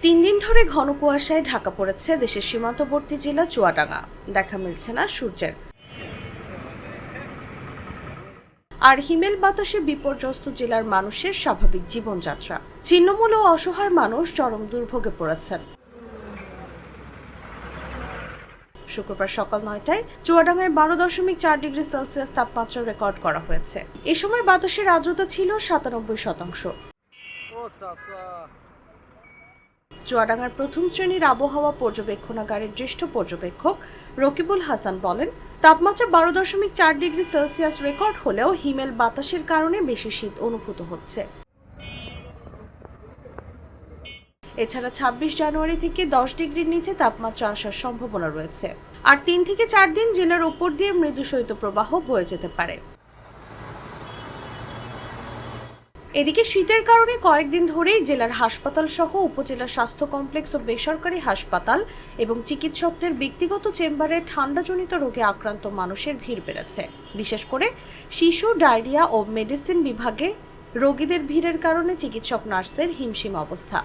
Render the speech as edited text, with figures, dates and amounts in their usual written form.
তিন দিন ধরে ঘন কুয়াশায় ঢাকা পড়েছে দেশের সীমান্তবর্তী জেলা চুয়াডাঙ্গা। দেখা মিলছে না সূর্যের। আর হিমেল বাতাসে বিপর্যস্ত জেলার মানুষের স্বাভাবিক জীবনযাত্রা। ছিন্নমূল ও অসহায় মানুষ চরম দুর্ভোগে পড়েছেন। শুক্রবার সকাল ৯টায় চুয়াডাঙ্গায় ১২.৪ ডিগ্রি সেলসিয়াস তাপমাত্রা রেকর্ড করা হয়েছে। এ সময় বাতাসের আর্দ্রতা ছিল ৯৭%। চুয়াডাঙ্গার প্রথম শ্রেণীর আবহাওয়া পর্যবেক্ষণাগারের জ্যেষ্ঠ পর্যবেক্ষক রকিবুল হাসান বলেন, তাপমাত্রা ১২.৪ ডিগ্রি সেলসিয়াস রেকর্ড হলেও হিমেল বাতাসের কারণে বেশি শীত অনুভূত হচ্ছে। এছাড়া ২৬ জানুয়ারি থেকে ১০ ডিগ্রির নিচে তাপমাত্রা আসার সম্ভাবনা রয়েছে। আর ৩ থেকে ৪ দিন জেলার উপর দিয়ে মৃদু শৈত্যপ্রবাহ বয়ে যেতে পারে। এদিকে শীতের কারণে কয়েকদিন ধরেই জেলার হাসপাতাল সহ উপজেলা স্বাস্থ্য কমপ্লেক্স ও বেসরকারি হাসপাতাল এবং চিকিৎসকদের ব্যক্তিগত চেম্বারে ঠান্ডাজনিত রোগে আক্রান্ত মানুষের ভিড় বেড়েছে। বিশেষ করে শিশু, ডায়রিয়া ও মেডিসিন বিভাগে রোগীদের ভিড়ের কারণে চিকিৎসক নার্সদের হিমশিম অবস্থা।